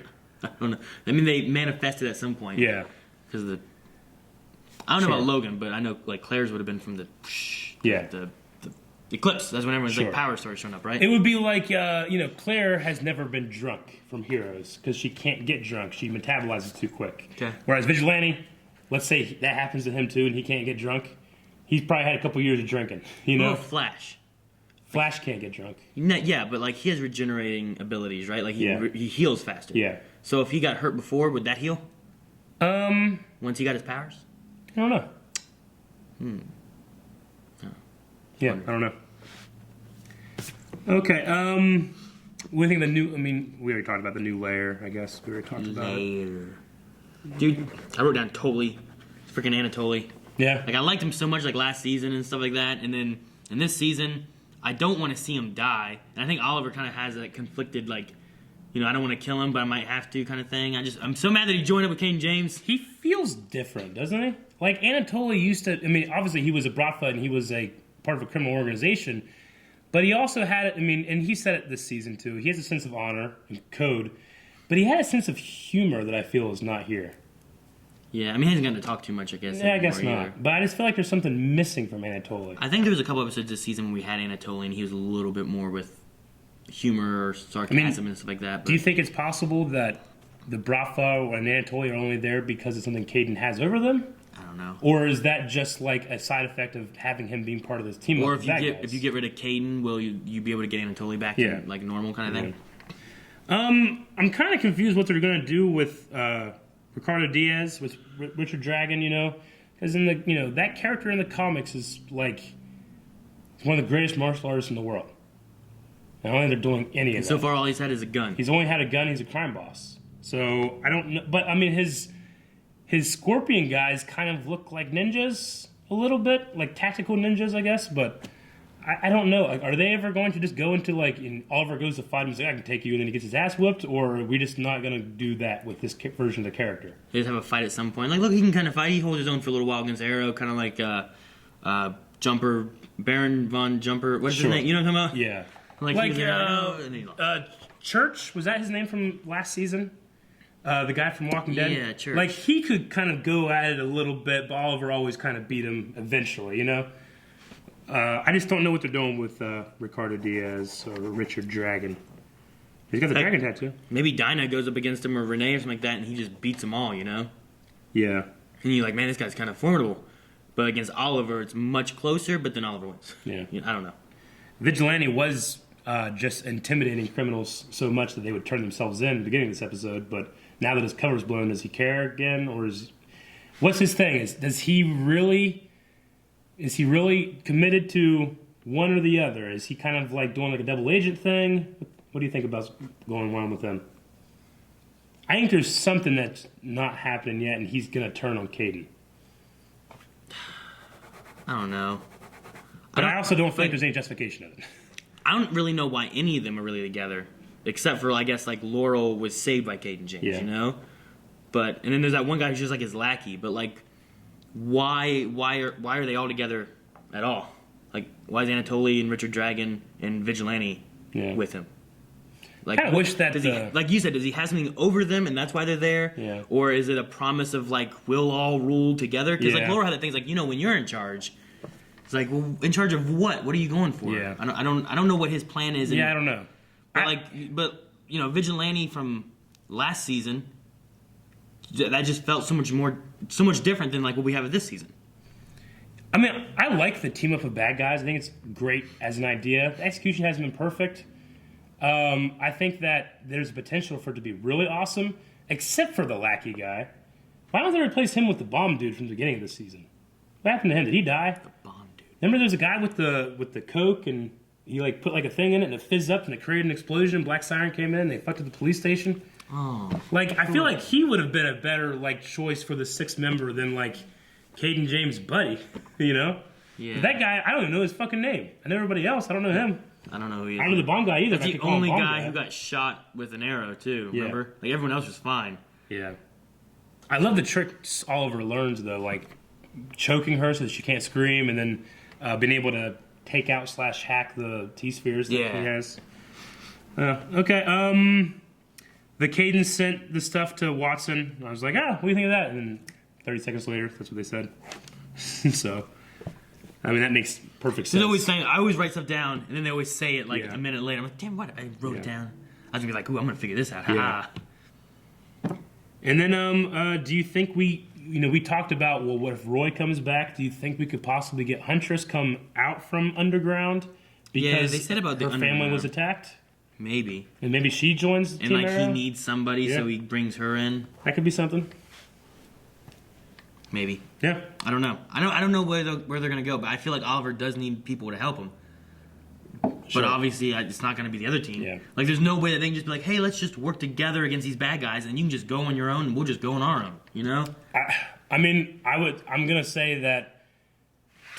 I don't know. I mean, they manifested at some point. Yeah. Because of the... I don't know Sure. about Logan, but I know, like, Claire's would have been from the... Yeah. The eclipse. That's when everyone's, Sure. like, power started showing up, right? It would be like, you know, Claire has never been drunk from Heroes because she can't get drunk. She metabolizes too quick. Okay. Whereas Vigilante, let's say that happens to him too and he can't get drunk. He's probably had a couple years of drinking, you know? Or Flash. Flash can't get drunk. Yeah, but, like, he has regenerating abilities, right? Like, he Yeah. he heals faster. Yeah. So if he got hurt before, would that heal? Once he got his powers? I don't know. Yeah, I don't know. Okay, what do you think of the new, I mean, we already talked about the new layer, I guess. We already talked about it. Dude, I wrote down Tolley. Freaking Anatoly. Yeah. Like, I liked him so much, like, last season and stuff like that. And then in this season, I don't want to see him die. And I think Oliver kind of has that conflicted, like, you know, I don't want to kill him, but I might have to kind of thing. I'm so mad that he joined up with Caden James. He feels different, doesn't he? Like, Anatoly used to, I mean, obviously he was a Bratva and he was a part of a criminal organization. But he also had, I mean, and he said it this season too, he has a sense of honor and code. But he had a sense of humor that I feel is not here. Yeah, I mean, he hasn't gotten to talk too much, I guess. Yeah, I guess not. Either. But I just feel like there's something missing from Anatoly. I think there was a couple episodes this season when we had Anatoly and he was a little bit more with humor or sarcasm and stuff like that. But do you think it's possible that the Bratva and Anatoly are only there because it's something Caden has over them? I don't know. Or is that just like a side effect of having him being part of this team? Or if you get rid of Caden, will you be able to get Anatoly back to like normal kind of thing? I'm kind of confused what they're going to do with Ricardo Diaz, with Richard Dragon, you know, because in the, you know, that character in the comics is like one of the greatest martial artists in the world. I don't think they're doing any of that. So far, all he's had is a gun. He's only had a gun. He's a crime boss. So I don't know, but I mean his Scorpion guys kind of look like ninjas a little bit, like tactical ninjas, I guess. But I don't know. Like, are they ever going to just go into like, and Oliver goes to fight him and says, "I can take you," and then he gets his ass whooped, or are we just not going to do that with this version of the character? They just have a fight at some point. Like, look, he can kind of fight. He holds his own for a little while against Arrow, kind of like Jumper, Baron Von Jumper. What's his name? You know what I'm talking about? Yeah. Like Church, was that his name from last season? The guy from Walking Dead? Yeah, Church. Like, he could kind of go at it a little bit, but Oliver always kind of beat him eventually, you know? I just don't know what they're doing with Ricardo Diaz or Richard Dragon. He's got the dragon tattoo. Maybe Dinah goes up against him or Renee or something like that, and he just beats them all, you know? Yeah. And you're like, man, this guy's kind of formidable. But against Oliver, it's much closer, but then Oliver wins. Yeah. I don't know. Vigilante was just intimidating criminals so much that they would turn themselves in at the beginning of this episode, but now that his cover's blown, does he care again, or what's his thing? Is he really committed to one or the other? Is he kind of like doing like a double agent thing? What do you think about going on with him? I think there's something that's not happening yet, and he's gonna turn on Caden. I don't know. But I also don't feel like there's any justification of it. I don't really know why any of them are really together, except for, I guess, like, Laurel was saved by Caden James, you know? But, and then there's that one guy who's just like his lackey, but, like, why are they all together at all? Like, why is Anatoly and Richard Dragon and Vigilante with him? Like, I wish that does he, like you said, does he have something over them and that's why they're there? Yeah. Or is it a promise of, like, we'll all rule together? Because, like, Laurel had that thing, like, you know, when you're in charge, it's like, well, in charge of what? What are you going for? Yeah. I don't know what his plan is. Yeah, I don't know. But you know, Vigilante from last season, that just felt so much different than like what we have this season. I mean, I like the team up of bad guys. I think it's great as an idea. The execution hasn't been perfect. I think that there's potential for it to be really awesome, except for the lackey guy. Why don't they replace him with the bomb dude from the beginning of the season? What happened to him? Did he die? The bomb dude. Remember, there's a guy with the coke, and he like put like a thing in it, and it fizzed up, and it created an explosion. Black Siren came in, and they fucked at the police station. Oh. Like, I feel like he would have been a better like choice for the sixth member than like Caden James' buddy. You know? Yeah. That guy, I don't even know his fucking name. I know everybody else. I don't know him. I don't know who he is. I don't know the bomb guy either. That's the only guy who got shot with an arrow too. Yeah. Remember? Like everyone else was fine. Yeah. I love the tricks Oliver learns though, like choking her so that she can't scream, and then being able to take out / hack the T-spheres that he has. Okay. The Caden sent the stuff to Watson. I was like, what do you think of that? And then 30 seconds later, that's what they said. So, I mean, that makes perfect sense. I always write stuff down, and then they always say it like a minute later. I'm like, damn, what? I wrote it down. I was gonna be like, ooh, I'm gonna figure this out. Yeah. And then, do you think we talked about, well, what if Roy comes back? Do you think we could possibly get Huntress come out from underground because they said about her the family underground. was attacked? Maybe. And maybe she joins And Team like Arrow? he needs somebody, so he brings her in. That could be something. Maybe. Yeah. I don't know. I don't know where they're gonna go, but I feel like Oliver does need people to help him. Sure. But obviously, it's not gonna be the other team. Yeah. Like, there's no way that they can just be like, hey, let's just work together against these bad guys, and you can just go on your own, and we'll just go on our own. You know? I mean, I'm gonna say that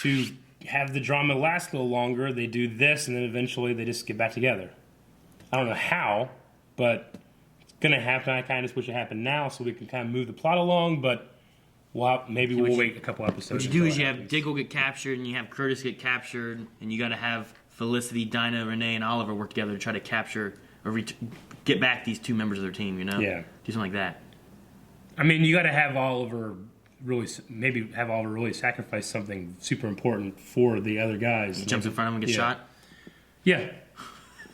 to have the drama last a little longer, they do this, and then eventually they just get back together. I don't know how, but it's gonna happen. I kind of just wish it happened now, so we can kind of move the plot along. But we'll wait a couple episodes. What you do is you have Diggle get captured, and you have Curtis get captured, and you got to have Felicity, Dinah, Renee, and Oliver work together to try to capture or get back these two members of their team. You know? Yeah. Do something like that. I mean, you got to have Oliver really sacrifice something super important for the other guys. He jumps in front of him and gets shot. Yeah.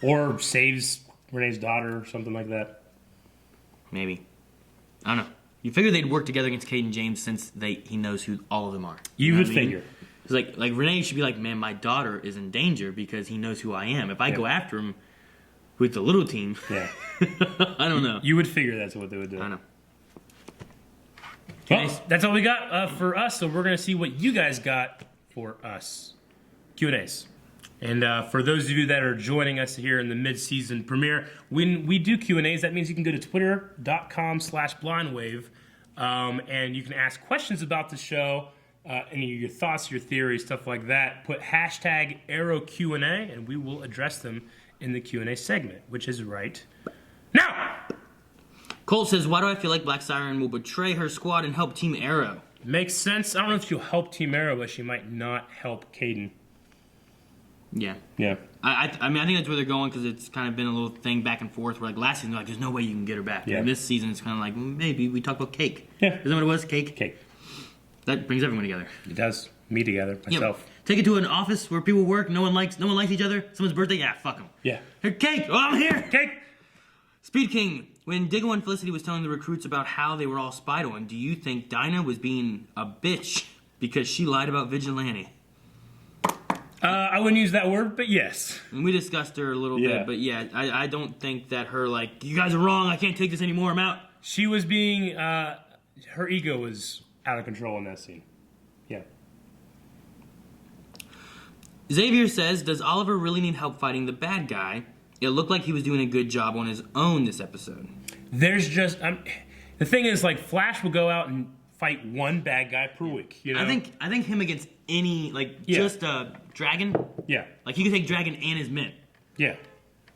Or saves Renee's daughter or something like that. Maybe. I don't know. You figure they'd work together against Caden James since he knows who all of them are. You know would what I mean? figure. It's like Renee should be like, man, my daughter is in danger because he knows who I am. If I go after him with the little team, Yeah. I don't know. You would figure that's what they would do. I know. Well, that's all we got for us, so we're going to see what you guys got for us. Q&As. And for those of you that are joining us here in the mid-season premiere, when we do Q&As, that means you can go to twitter.com/blindwave, and you can ask questions about the show, any of your thoughts, your theories, stuff like that. Put hashtag #ArrowQ&A, and we will address them in the Q&A segment, which is right now. Colt says, why do I feel like Black Siren will betray her squad and help Team Arrow? Makes sense. I don't know if she'll help Team Arrow, but she might not help Caden. Yeah. Yeah. I mean, I think that's where they're going because it's kind of been a little thing back and forth where, like, last season, like, there's no way you can get her back. Yeah. And this season, it's kind of like, maybe we talk about cake. Yeah. Isn't that what it was? Cake? Cake. That brings everyone together. It does. Me together. Myself. Yeah. Take it to an office where people work, no one likes each other. Someone's birthday, yeah, fuck them. Yeah. Here, cake! Oh, I'm here! Cake! Speed King, when Diggle and Felicity was telling the recruits about how they were all spied on, do you think Dinah was being a bitch because she lied about Vigilante? I wouldn't use that word, but yes. And we discussed her a little Yeah. bit, but yeah, I don't think that her, like, you guys are wrong, I can't take this anymore, I'm out. She was being, her ego was out of control in that scene. Yeah. Xavier says, does Oliver really need help fighting the bad guy? It looked like he was doing a good job on his own this episode. There's just, the thing is, like, Flash will go out and fight one bad guy per week, you know? I think him against any, like, just Dragon, Yeah. like, he could take Dragon and his men. Yeah.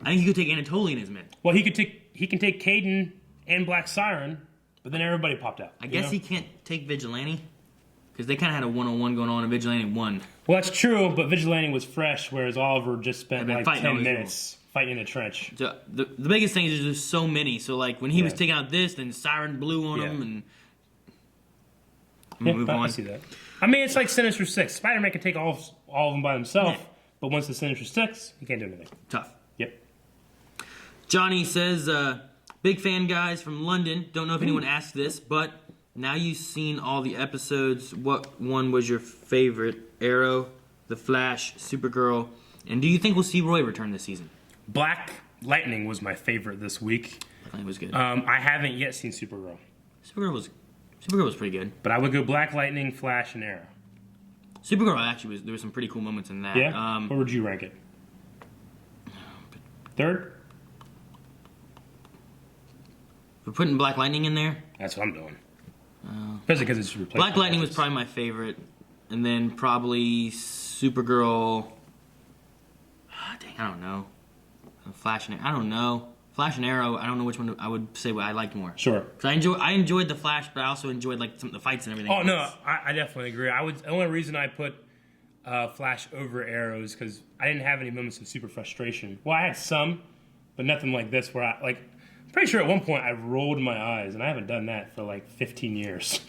I think he could take Anatoly and his men. Well, he can take Caden and Black Siren, but then everybody popped out. I guess he can't take Vigilante, because they kind of had a one-on-one going on, and Vigilante won. Well, that's true, but Vigilante was fresh, whereas Oliver just spent been like fighting all 10 these minutes fighting in a trench. So the biggest thing is there's so many. So, like, when he was taking out this, then Siren blew on him, and I'm gonna move I on. see that. I mean, it's like Sinister Six. Spider-Man can take all of them by himself, but once the Sinister Six, he can't do anything. Tough. Yep. Johnny says, big fan, guys, from London. Don't know if anyone asked this, but now you've seen all the episodes. What one was your favorite? Arrow, The Flash, Supergirl, and do you think we'll see Roy return this season? Black Lightning was my favorite this week. I think it was good. I haven't yet seen Supergirl, Supergirl was pretty good. but I would go Black Lightning, Flash, and Arrow. Supergirl actually there were some pretty cool moments in that. Yeah. Where would you rank it? Third? We're putting Black Lightning in there. That's what I'm doing. Especially because it's replaced. Black Lightning was probably my favorite, and then probably Supergirl. Dang, I don't know. Flash and I don't know. Flash and Arrow. I don't know which one I would say what I liked more. Sure. Because I enjoyed the Flash, but I also enjoyed like some of the fights and everything. Oh no, I definitely agree. The only reason I put Flash over Arrow is because I didn't have any moments of super frustration. Well, I had some, but nothing like this where I'm pretty sure at one point I rolled my eyes, and I haven't done that for like 15 years.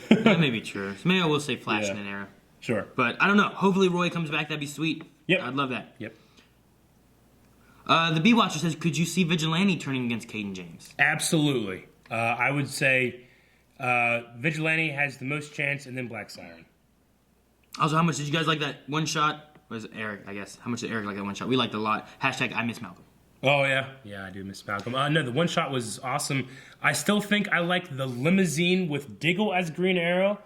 That may be true. So maybe I will say Flash and Arrow. Sure. But I don't know. Hopefully Roy comes back. That'd be sweet. Yep. I'd love that. Yep. The Bee Watcher says, could you see Vigilante turning against Caden James? Absolutely. I would say Vigilante has the most chance, and then Black Siren. Also, how much did you guys like that one shot? Was Eric, I guess. How much did Eric like that one shot? We liked it a lot. Hashtag I miss Malcolm. Oh, yeah. Yeah, I do miss Malcolm. No, the one shot was awesome. I still think I like the limousine with Diggle as Green Arrow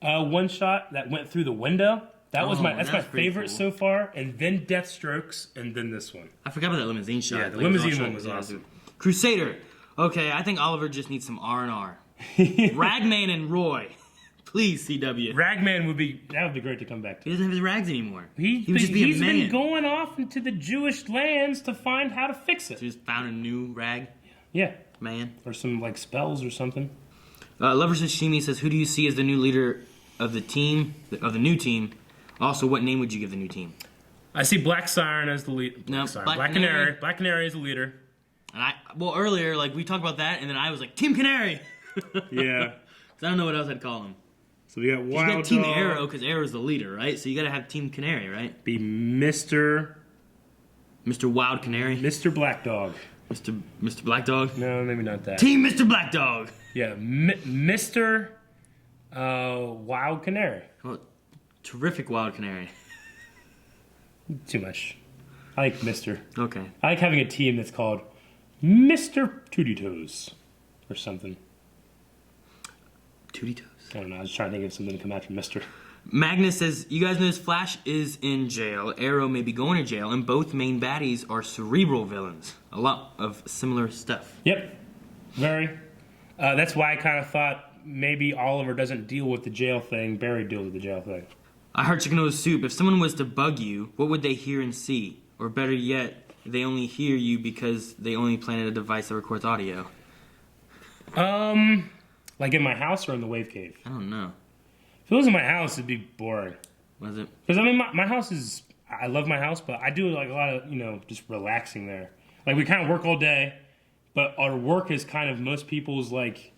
One shot that went through the window. That's my pretty favorite cool. so far. And then Deathstrokes, and then this one. I forgot about that limousine shot. Yeah, the Like, it was all limousine shot- one was yeah, awesome. Crusader. Okay, I think Oliver just needs some R&R. Ragman and Roy. Please, CW. Ragman would be great to come back to. He doesn't have his rags anymore. He's would just be a man. been going off into the Jewish lands to find how to fix it. So he just found a new rag Yeah, man. or some like spells or something. Lover Sashimi says, who do you see as the new leader of the team, of the new team? Also, what name would you give the new team? I see Black Siren as the lead. No, Black Canary. Black Canary is the leader. And earlier, like, we talked about that, and then I was like, Team Canary! Yeah. 'Cause I don't know what else I'd call him. So we got You Wild got Team Dog. Arrow, because Arrow's the leader, right? So you gotta have Team Canary, right? Be Mr. Wild Canary. Black Dog. Mr. Black Dog. No, maybe not that. Team Mr. Black Dog! Yeah, Mr. Wild Canary. Oh, terrific Wild Canary. Too much. I like Mr. Okay. I like having a team that's called Mr. Tootie Toes or something. Tootie Toes. I don't know. I was trying to think of something to come after Mr. Magnus says, you guys notice Flash is in jail, Arrow may be going to jail, and both main baddies are cerebral villains. A lot of similar stuff. Yep. Very. That's why I kind of thought maybe Oliver doesn't deal with the jail thing. Barry deals with the jail thing. I heard Chicken Nose Soup. If someone was to bug you, what would they hear and see? Or better yet, they only hear you because they only planted a device that records audio. Like in my house or in the wave cave? I don't know. If it was in my house, it'd be boring. Was it? Because, I mean, my house is... I love my house, but I do, like, a lot of, just relaxing there. Like, we kind of work all day, but our work is kind of most people's, like,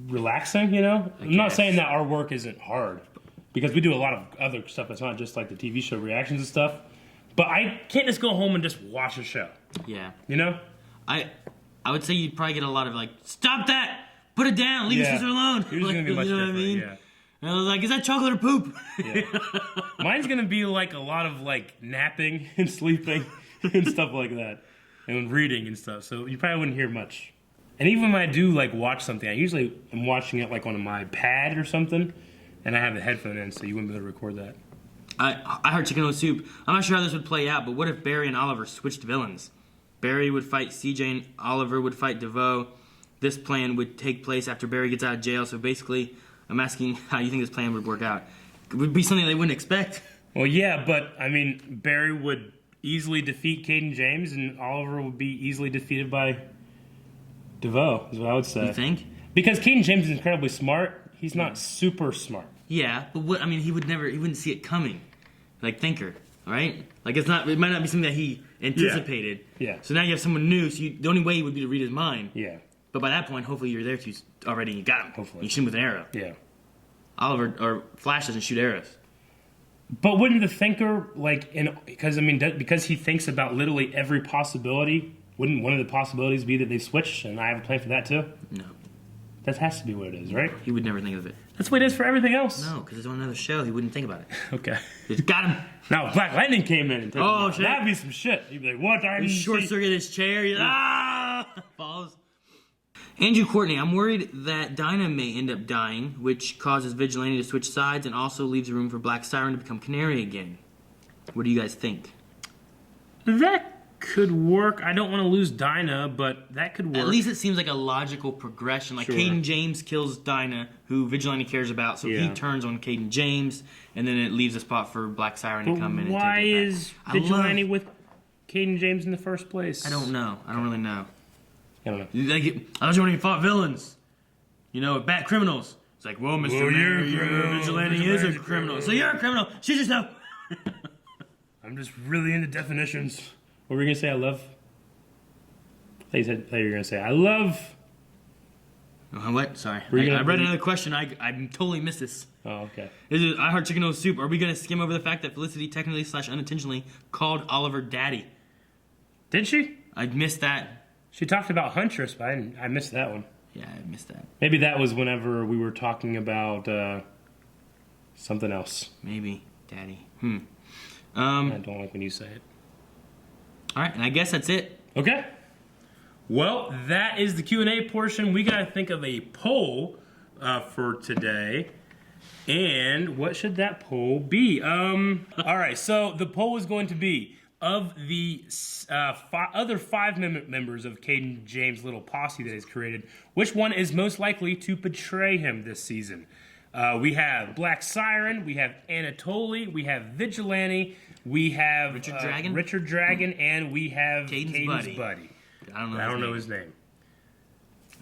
relaxing, I'm not guess. saying that our work isn't hard, because we do a lot of other stuff that's not just, like, the TV show reactions and stuff. But I can't just go home and just watch a show, Yeah. I would say you'd probably get a lot of, like, stop that! Put it down! Leave your sister alone! Yours is going to be much different, yeah. And I was like, is that chocolate or poop? Yeah. Mine's gonna be like a lot of like napping and sleeping and stuff like that, and reading and stuff. So you probably wouldn't hear much. And even when I do like watch something, I usually am watching it like on my pad or something, and I have the headphone in, so you wouldn't be able to record that. I heard Chicken Nose Soup. I'm not sure how this would play out, but what if Barry and Oliver switched villains? Barry would fight CJ and Oliver would fight DeVoe. This plan would take place after Barry gets out of jail, so basically... I'm asking how you think this plan would work out. It would be something they wouldn't expect. Well, yeah, but, I mean, Barry would easily defeat Caden James, and Oliver would be easily defeated by DeVoe, is what I would say. You think? Because Caden James is incredibly smart. He's not super smart. Yeah, but what? I mean, he wouldn't see it coming. Like Thinker, right? Like it might not be something that he anticipated. Yeah. So now you have someone new, so the only way would be to read his mind. Yeah. But by that point, hopefully you're there already and you got him. Hopefully. You shoot him with an arrow. Yeah. Oliver, or Flash doesn't shoot arrows. But wouldn't the Thinker, because he thinks about literally every possibility, wouldn't one of the possibilities be that they switch, and I have a plan for that too? No. That has to be what it is, right? He would never think of it. That's what it is for everything else. No, because it's on another show. He wouldn't think about it. Okay. Just got him. Now, if Black Lightning came in and took him out, shit. that'd be some shit. He'd be like, what? I He didn't short see-" circuit his chair. He's falls. Andrew Courtney, I'm worried that Dinah may end up dying, which causes Vigilante to switch sides and also leaves room for Black Siren to become Canary again. What do you guys think? That could work. I don't want to lose Dinah, but that could work. At least it seems like a logical progression. Like Sure. Caden James kills Dinah, who Vigilante cares about, so he Yeah. turns on Caden James, and then it leaves a spot for Black Siren But to come in and why take it back. is Vigilante with Caden James in the first place? I don't know. I don't really know. I don't know. Like, I thought you only fought villains. Bad criminals. It's like, well, Mr. Mayor, your Vigilante is a criminal. So you're a criminal. Shoot yourself. I'm just really into definitions. What were you going to say? I love... I thought you were going to say, I love... What? Sorry. Were you I gonna- read another question. I totally missed this. Oh, okay. I heard Chicken Nose Soup. Are we going to skim over the fact that Felicity technically / unintentionally called Oliver Daddy? Did she? I missed that. She talked about Huntress, but I missed that one. Yeah, I missed that. Maybe that was whenever we were talking about something else. Maybe. Daddy. I don't like when you say it. All right, and I guess that's it. Okay. Well, that is the Q&A portion. We got to think of a poll for today. And what should that poll be? All right, so the poll is going to be, of the other 5 members of Caden James' little posse that he's created, which one is most likely to betray him this season? We have Black Siren, we have Anatoly, we have Vigilante, we have Richard Dragon, and we have Caden's buddy. I don't know his name.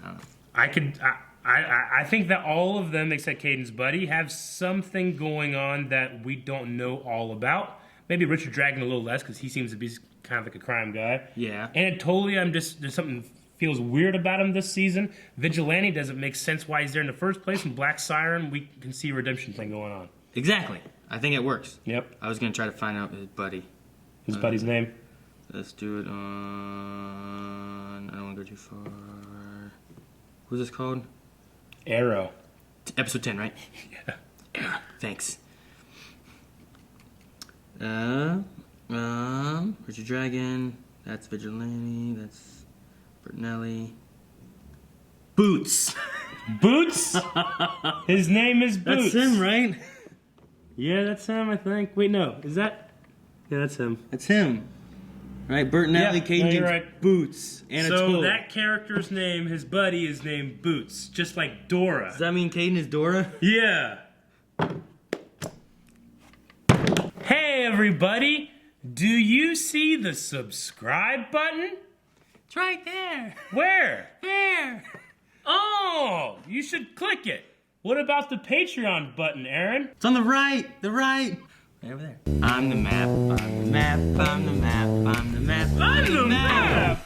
I don't know. I think that all of them, except Caden's buddy, have something going on that we don't know all about. Maybe Richard Dragon a little less, because he seems to be kind of like a crime guy. Yeah. Anatoly, there's something feels weird about him this season. Vigilante doesn't make sense why he's there in the first place. And Black Siren, we can see a redemption thing going on. Exactly. I think it works. Yep. I was going to try to find out his buddy. His buddy's name? Let's do it on... I don't want to go too far. Who's this called? Arrow. Episode 10, right? Yeah. Arrow. Thanks. Richard Dragon. That's Vigilante. That's Bertinelli. Boots. Boots? His name is Boots. That's him, right? Yeah, that's him, I think. Wait, no. Is that... Yeah, that's him. That's him. Right? Bertinelli, Caden James, right. Boots. Anatoly. So that character's name, his buddy, is named Boots. Just like Dora. Does that mean Caden is Dora? Yeah. Hey, everybody. Do you see the subscribe button? It's right there. Where? There. Oh, you should click it. What about the Patreon button, Aaron? It's on the right. The right. Right over there. I'm the map. I'm the map. I'm the map. I'm the map. I'm the map.